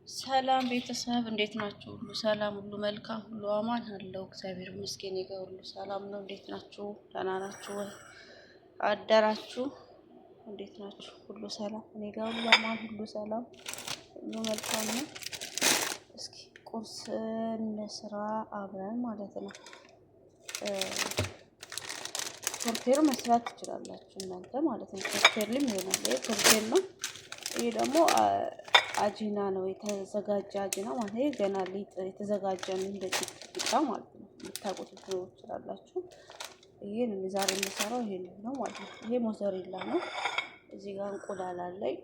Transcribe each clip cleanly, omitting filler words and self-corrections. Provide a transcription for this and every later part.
ሰላም ቤተሰብ እንዴት ናችሁ? ሁሉ ሰላም፣ ሁሉ መልካም፣ ሁሉ አማን አለው። እግዚአብሔር ይመስገን ይገ ሁሉ ሰላም ነው። እንዴት ናችሁ? ደህና ናችሁ ወይ? አደራችሁ? እንዴት ናችሁ? ሁሉ ሰላም እኔ ጋር ሁሉ አማን፣ ሁሉ ሰላም፣ ሁሉ መልካም ነው። እስኪ ቁርስ እንስራ አብረን ማለት ነው። ቶርቴር መስራት ትችላላችሁ እናንተ ማለት ነው። ቶርቴርም ይሆናል። ይሄ ቶርቴር ነው። ይሄ ደግሞ አጂና ነው፣ የተዘጋጀ አጂና ማለት ነው። ገና ሊጥ የተዘጋጀ ነው፣ እንደ ቂጣ ማለት ነው። ልታውቁት ትችላላችሁ። ይሄን ዛሬ የምሰራው ይሄን ነው ማለት ነው። ይሄ ሞዘሬላ ነው። እዚህ ጋር እንቁላል አለኝ፣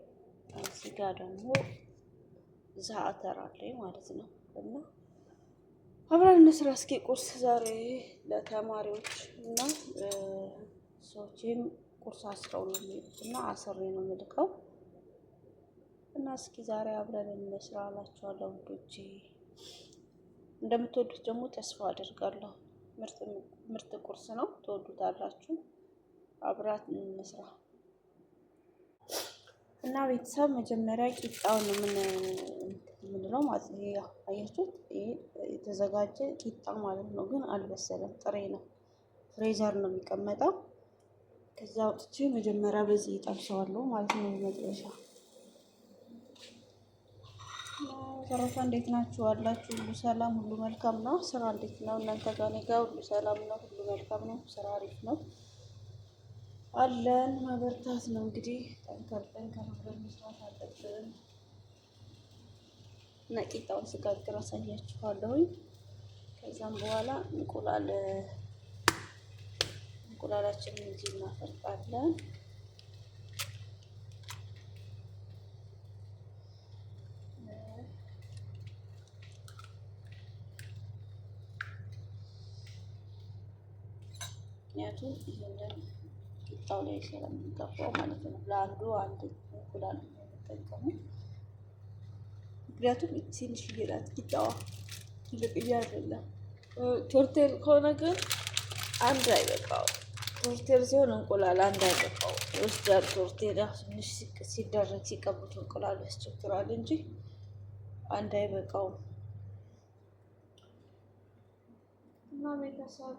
እዚህ ጋር ደግሞ ዛዕተር አለኝ ማለት ነው። እና አብረን እንስራ እስኪ ቁርስ ዛሬ ለተማሪዎች እና ሰዎችም ቁርስ አስረው ነው የሚሉት እና አስሬ ነው የምልከው። እና እስኪ ዛሬ አብረን እንስራ አላችኋለሁ ውዶቼ። እንደምትወዱት ደግሞ ተስፋ አድርጋለሁ። ምርጥ ቁርስ ነው፣ ትወዱታላችሁ። አብራት እንስራ እና ቤተሰብ መጀመሪያ ቂጣውን የምንለው ማለት ነው። ይሄ አያችሁት፣ ይሄ የተዘጋጀ ቂጣ ማለት ነው፣ ግን አልበሰለም፣ ጥሬ ነው። ፍሬዘር ነው የሚቀመጠው። ከዛ አውጥቼ መጀመሪያ በዚህ እጠብሰዋለሁ ማለት ነው በመጥበሻ። ተረፈ እንዴት ናችሁ? አላችሁ? ሁሉ ሰላም፣ ሁሉ መልካም ነው። ስራ እንዴት ነው እናንተ ጋር? እኔ ጋር ሁሉ ሰላም ነው፣ ሁሉ መልካም ነው። ስራ አሪፍ ነው አለን። መበርታት ነው እንግዲህ፣ ጠንከር ብለን መስራት አለብን። እና ቂጣውን ስጋግር አሳያችኋለሁኝ። ከዛም በኋላ እንቁላላችንን እዚህ እናፈርጣለን። ምክንያቱም ይሄንን ቂጣው ላይ ስለምንቀባው ማለት ነው። ለአንዱ አንድ እንቁላል የምንጠቀሙ፣ ምክንያቱም ትንሽ ይላል ቂጣዋ፣ ትልቅዬ አይደለም። ቶርቴር ከሆነ ግን አንድ አይበቃው። ቶርቴር ሲሆን እንቁላል አንድ አይበቃው። ውስጥ ቶርቴር ትንሽ ሲደረግ ሲቀቡት እንቁላል ያስቸግራል እንጂ አንድ አይበቃውም። እና ቤተሰብ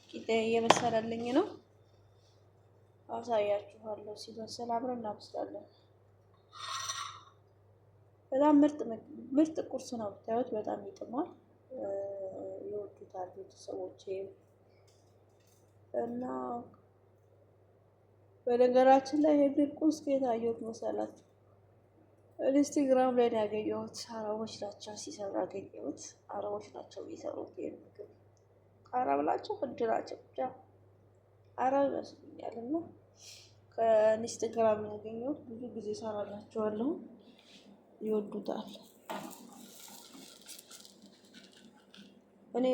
ቂጣ እየበሰለልኝ ነው፣ አሳያችኋለሁ። ሲበስል አብረን እናበስላለን። በጣም ምርጥ ቁርስ ነው ብታዩት፣ በጣም ይጥማል፣ ይወዱታል ቤተሰቦቼ። እና በነገራችን ላይ ይሄንን ቁርስ ከየት አየሁት መሰላችሁ? ኢንስታግራም ላይ ነው ያገኘሁት። አረቦች ናቸው ሲሰሩ ያገኘሁት። አረቦች ናቸው የሚሰሩት ይሄን ምግብ። አረብ ናቸው ህንድ ናቸው ብቻ አረብ ይመስሉኛል። እና ከኢንስታግራም ያገኘሁት፣ ብዙ ጊዜ ሰራላችኋለሁ፣ ይወዱታል። እኔ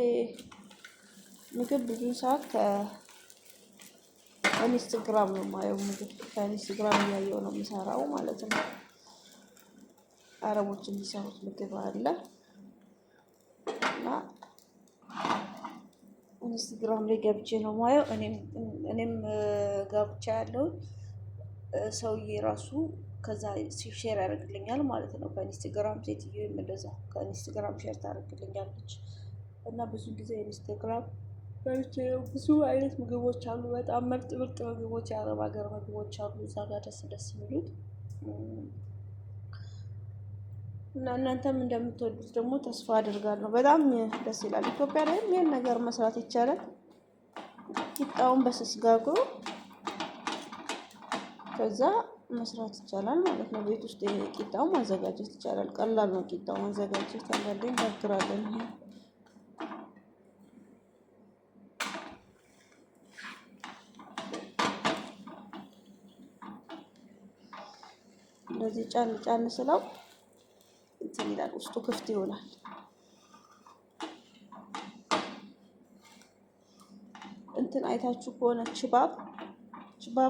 ምግብ ብዙ ሰዓት ከኢንስታግራም ነው የማየው። ምግብ ከኢንስታግራም እያየሁ ነው የምሰራው ማለት ነው። አረቦች የሚሰሩት ምግብ አለ እና ኢንስታግራም ላይ ገብቼ ነው ማየው። እኔም ገብቼ ያለው ሰውዬ ራሱ ከዛ ሼር ያደርግልኛል ማለት ነው። ከኢንስታግራም ሴትዮ እንደዛ ከኢንስታግራም ሼር ታደርግልኛለች። እና ብዙ ጊዜ ኢንስታግራም ብዙ አይነት ምግቦች አሉ፣ በጣም ምርጥ ምግቦች፣ የአረብ ሀገር ምግቦች አሉ እዛ ጋር ደስ የሚሉት። እና እናንተም እንደምትወዱት ደግሞ ተስፋ አድርጋለሁ። በጣም ደስ ይላል። ኢትዮጵያ ላይም ይሄን ነገር መስራት ይቻላል። ቂጣውን በስስ ጋግሮ ከዛ መስራት ይቻላል ማለት ነው። ቤት ውስጥ ቂጣውን ማዘጋጀት ይቻላል። ቀላል ነው ቂጣው ማዘጋጀት። አንዳንዴ እንጋግራለን። እንደዚህ ጫን ስለው እንትን ይላል፣ ውስጡ ክፍት ይሆናል። እንትን አይታችሁ ከሆነ ችባብ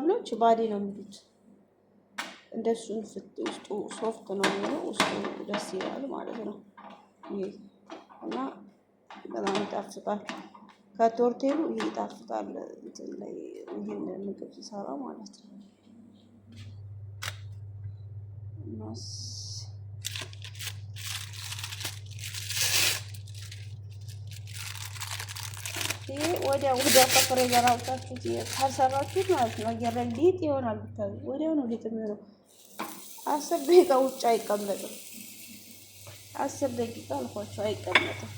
ነው ችባዴ ነው የሚሉት። እንደሱን ውስጡ ሶፍት ነው የሚሆነው፣ ውስጡ ደስ ይላል ማለት ነው። ይሄ እና በጣም ይጣፍጣል። ከቶርቴሉ ይሄ ይጣፍጣል። እንትን ላይ ይሄን ምግብ ሲሰራ ማለት ነው። ናስ ይሄ ወዲያው ከፍሬ ጋር አውጣችሁት ካልሰራችሁት ማለት ነው አየር ላይ ሊጥ ይሆናል። ብታዩ ወዲያው ነው ሊጥ የሚሆነው። 10 ደቂቃ ውጭ አይቀመጥም። 10 ደቂቃ አልኳቸው አይቀመጥም።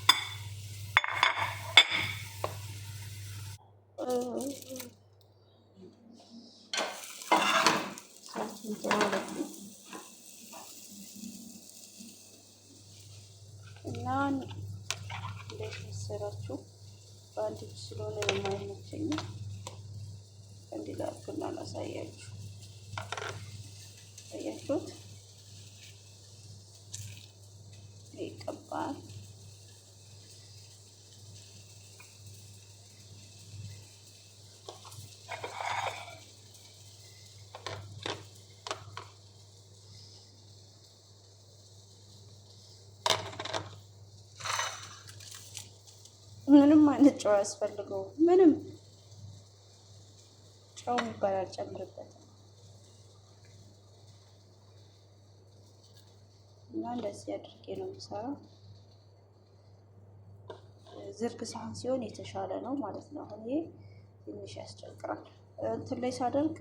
እና እንዴት መሰራችሁ? በአንድ እጅ ስለሆነ የማይመቸኝ እንዲላኩና ላሳያችሁ። አያችሁት? ይቀባል። ምንም አይነት ጨው አያስፈልገውም። ምንም ጨው የሚባል አልጨምርበትም። እና እንደዚህ አድርጌ ነው የምሰራው። ዝርግ ሳህን ሲሆን የተሻለ ነው ማለት ነው። አሁን ይሄ ትንሽ ያስቸግራል። እንትን ላይ ሳደርግ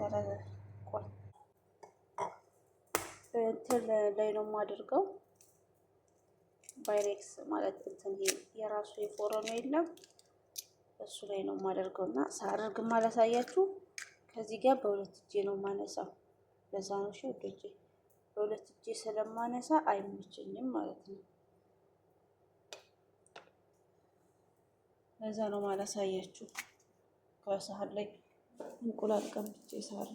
እንትን ላይ ነው የማደርገው። ባይሬክስ ማለት እንትን የራሱ የፎረኑ የለም እሱ ላይ ነው የማደርገው። እና ሳደርግ ማላሳያችሁ ከዚህ ጋር በሁለት እጄ ነው የማነሳው። ለዛ ነው እሺ ወዶቼ፣ በሁለት እጄ ስለማነሳ አይመቸኝም ማለት ነው። ለዛ ነው ማላሳያችሁ። ከሳህን ላይ እንቁላል ቀምጬ ሳር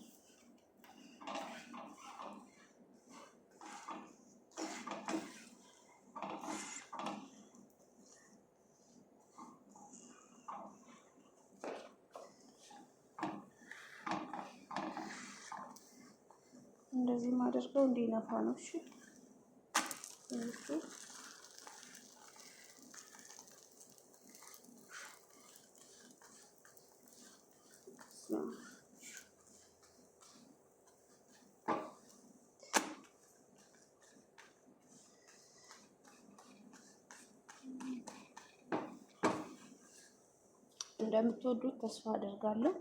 እንደዚህ ማደርገው እንዲነፋ ነው። እሺ እንደምትወዱት ተስፋ አደርጋለሁ።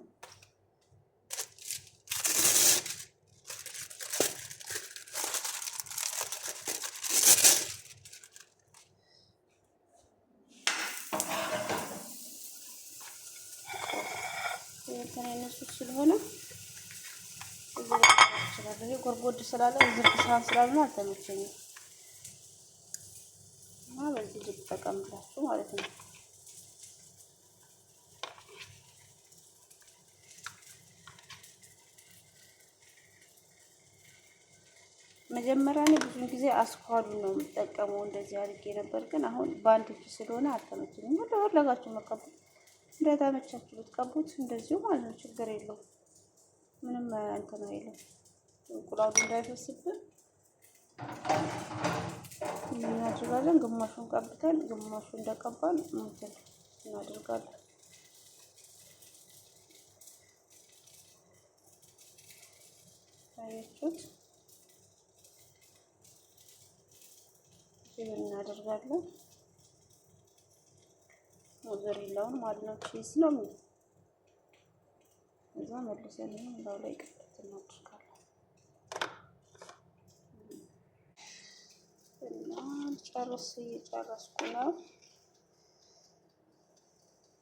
የተነሱት ስለሆነ ይሄ ጎርጎድ ስላለ ዝርግ ሳህን ስላለ አልተመቸኝም እና በዚህ ልጠቀምላችሁ ማለት ነው። መጀመሪያ ላይ ብዙ ጊዜ አስኳሉን ነው የምጠቀመው እንደዚህ አድርጌ ነበር፣ ግን አሁን በአንድ እጅ ስለሆነ አልተመቸኝም። ወለጋችሁ መቀባት እንደተመቻችሁ ብትቀቡት እንደዚሁ ማለት ነው፣ ችግር የለውም። ምንም እንትን አይልም። እንቁላሉ እንዳይፈስብን እናደርጋለን። ግማሹን ቀብተን ግማሹን እንደቀባን እንትን እናደርጋለን። ታያችሁት? ይሄን እናደርጋለን። ሞዘሬላውን ማለት ነው፣ ቺዝ ነው። እዛ መልሰን ነው ላይ ቀጥታ እናደርጋለን እና እየጨረስኩ ነው።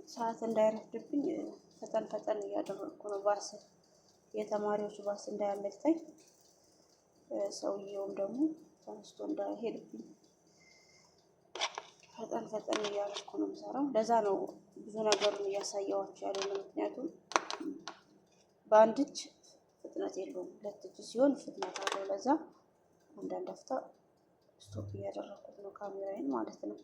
ሰዓት እንዳይረፍድብኝ ፈጠን እያደረግኩ ነው። ባስ የተማሪዎች ባስ እንዳያመልጠኝ፣ ሰውየውም ደግሞ ተነስቶ እንዳይሄድብኝ ፈጠን እያደረኩ ነው የምሰራው። ለዛ ነው ብዙ ነገሩን እያሳየኋችሁ ያለው ነው። ምክንያቱም በአንድ እጅ ፍጥነት የለውም፣ ሁለት እጅ ሲሆን ፍጥነት አለው። ለዛ አንዳንድ አፍታ ስቶፕ እያደረኩት ነው ካሜራዬን ማለት ነው።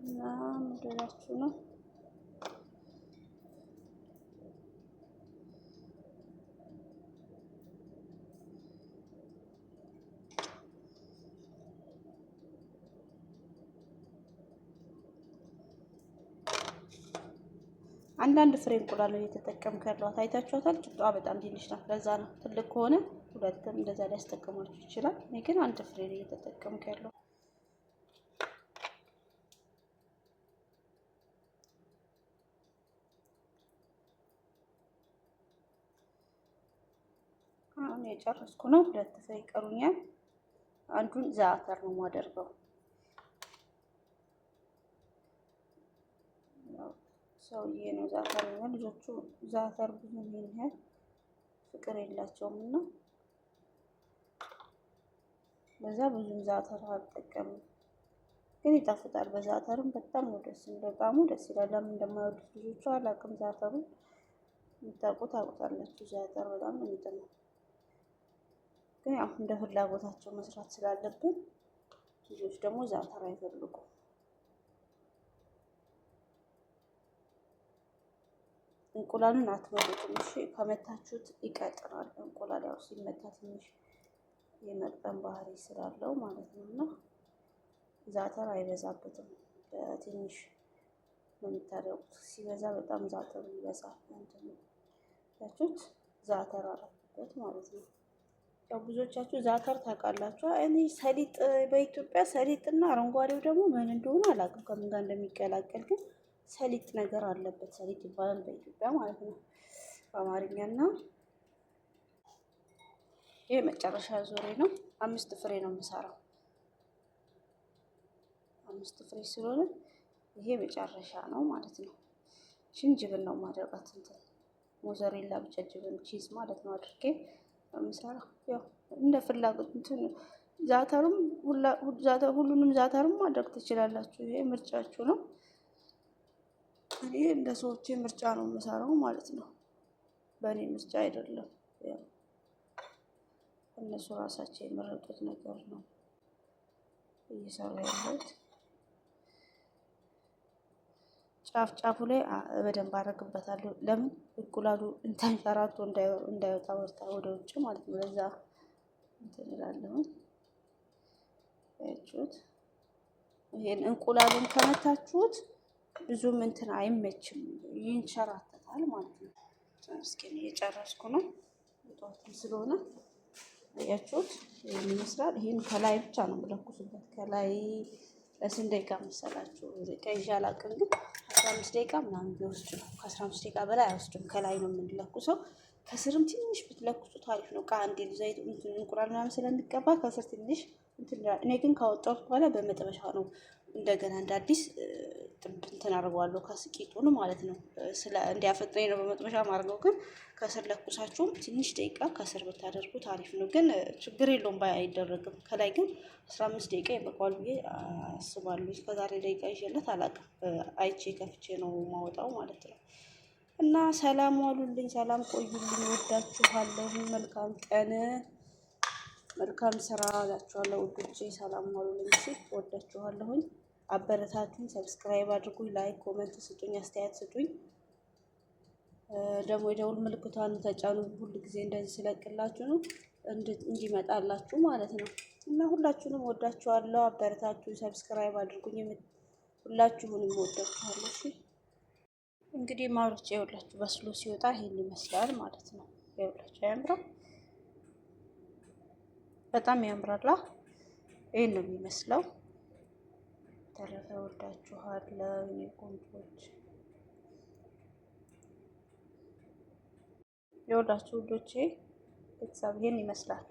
እና ምንድላችሁ ነው አንዳንድ ፍሬ እንቁላል ነው እየተጠቀምኩ ያለሁት። አይታችኋታል። ቂጣዋ በጣም ትንሽ ናት። ለዛ ነው። ትልቅ ከሆነ ሁለትም እንደዛ ሊያስጠቅማችሁ ይችላል። እኔ ግን አንድ ፍሬ ነው እየተጠቀምኩ ያለሁት። አሁን የጨረስኩ ነው። ሁለት ፍሬ ይቀሩኛል። አንዱን ዛተር ነው የማደርገው። ሰውዬ ነው ዛተር ነው። ልጆቹ ዛተር ብዙ ይሄን ያህል ፍቅር የላቸውም እና በዛ ብዙም ዛተር አልጠቀምም፣ ግን ይጣፍጣል። በዛተርም በጣም ነው ደስ የሚለው። ጣዕሙ ደስ ይላል። ለምን እንደማይወዱት ልጆቹ አላውቅም። ዛተሩን የምታውቁት ታውቁታላችሁ። ዛተር በጣም ነው የሚጥመው፣ ግን ያው እንደ ፍላጎታቸው መስራት ስላለብን ልጆች ደግሞ ዛተር አይፈልጉም። እንቁላሉን አትመቱትም። እሺ፣ ከመታችሁት ይቀጥራል። እንቁላል ያው ሲመታ ትንሽ የመቅጠን ባህሪ ስላለው ማለት ነው እና ዛተር አይበዛበትም። በትንሽ ነው የምታደርጉት። ሲበዛ በጣም ዛተሩ ይበዛል። ያችሁት ዛተር አረፍበት ማለት ነው። ያው ብዙዎቻችሁ ዛተር ታውቃላችሁ። እኔ ሰሊጥ በኢትዮጵያ ሰሊጥና አረንጓዴው ደግሞ ምን እንደሆነ አላውቅም፣ ከምን ጋር እንደሚቀላቀል ግን ሰሊጥ ነገር አለበት። ሰሊጥ ይባላል በኢትዮጵያ ማለት ነው በአማርኛና። ይሄ መጨረሻ ዙሬ ነው። 5 ፍሬ ነው የምሰራው። 5 ፍሬ ስለሆነ ይሄ መጨረሻ ነው ማለት ነው። ሽንጅብል ነው ማድረጋት እንትን ሞዘሬላ ብቻ ጅብን ቺዝ ማለት ነው አድርጌ የምሰራው። ያው እንደ ፍላጎት እንትን ዛተሩም ሁሉንም ዛተሩም ማድረግ ትችላላችሁ። ይሄ ምርጫችሁ ነው። እኔ እንደ ሰዎቼ ምርጫ ነው የምሰራው ማለት ነው። በእኔ ምርጫ አይደለም። ያው እነሱ ራሳቸው የመረጡት ነገር ነው እየሰራ ያለሁት። ጫፍ ጫፉ ላይ በደንብ አደርግበታለሁ። ለምን እንቁላሉ እንተንሸራቶ እንዳይወጣ ወደ ውጭ ማለት ነው። ለዛ እንትን እላለሁ። ያችሁት ይሄን እንቁላሉን ከመታችሁት ብዙም እንትን አይመችም፣ ይንሸራተታል ማለት ነው። እስኪ እየጨረስኩ ነው። ወጣቱም ስለሆነ ያችሁት ይሄን ይመስላል። ይሄን ከላይ ብቻ ነው የምለኩስበት። ከላይ ለስንት ደቂቃ መሰላችሁ? ቀይዣ አላውቅም፣ ግን 15 ደቂቃ ምናምን ቢወስድ ነው። ከ15 ደቂቃ በላይ አይወስድም። ከላይ ነው የምንለኩሰው። ከስርም ትንሽ ብትለኩሱት አሪፍ ነው። ከአንዴ ዘይት እንቁላል ምናምን ስለሚቀባ ከስር ትንሽ እኔ ግን ካወጣሁት በኋላ በመጥበሻ ነው እንደገና እንደ አዲስ እንትን አድርገዋለሁ። ከስቂጡን ማለት ነው እንዲያፈጥነኝ ነው በመጥበሻ ማድረገው። ግን ከስር ለኩሳችሁም ትንሽ ደቂቃ ከስር ብታደርጉት አሪፍ ነው። ግን ችግር የለውም አይደረግም። ከላይ ግን 15 ደቂቃ ይበቃዋል ብዬ አስባለሁ። እስከዛሬ ደቂቃ ይዤለት አላውቅም። አይቼ ከፍቼ ነው ማወጣው ማለት ነው። እና ሰላም ዋሉልኝ፣ ሰላም ቆዩልኝ። ወዳችኋለሁ። መልካም ቀን፣ መልካም ስራ እላችኋለሁ ውዶቼ። ሰላም ዋሉልኝ። እሺ፣ ወዳችኋለሁኝ። አበረታቱኝ፣ ሰብስክራይብ አድርጉኝ፣ ላይክ ኮሜንት ስጡኝ፣ አስተያየት ስጡኝ። ደግሞ የደውል ምልክቷን ተጫኑ። ሁሉ ጊዜ እንደዚህ ስለቅላችሁ ነው እንዲመጣላችሁ ማለት ነው። እና ሁላችሁንም ወዳችኋለሁ። አበረታቱኝ፣ ሰብስክራይብ አድርጉኝ። ሁላችሁንም ወዳችኋለሁ። እሺ፣ እንግዲህ ማሮቼ ይኸውላችሁ በስሎ ሲወጣ ይሄን ይመስላል ማለት ነው። ይኸውላችሁ ያምራል፣ በጣም ያምራል። ይሄን ነው የሚመስለው። ተረፈ ወዳችኋለሁ የኔ ቆንጆች። ይኸውላችሁ ውዶቼ ቤተሰብ ይሄን ይመስላል።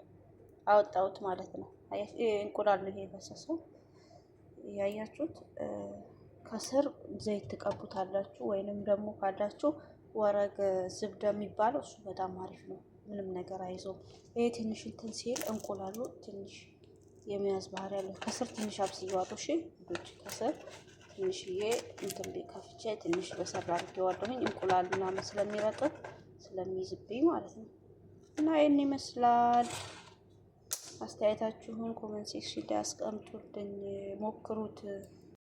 አወጣሁት ማለት ነው። እንቁላል ነው ይሄ የፈሰሰው ያያችሁት። ከስር ዘይት ትቀቡታላችሁ፣ ወይንም ደግሞ ካላችሁ ወረግ ዝብደ የሚባለው እሱ በጣም አሪፍ ነው። ምንም ነገር አይዞም። ይሄ ትንሽ እንትን ሲል እንቁላሉ ትንሽ የሚያዝ ባህሪ ያለው ከስር ትንሽ አብስዬዋለሁ። እሺ ውዶች፣ ከስር ትንሽዬ እንትን ከፍቼ ትንሽ በሰራ አድርጌዋለሁኝ። እንቁላል ምናምን ስለሚረጥብ ስለሚይዝብኝ ማለት ነው። እና ይሄን ይመስላል። አስተያየታችሁን ኮሜንት ሴክሽን ላይ አስቀምጡልኝ። ሞክሩት።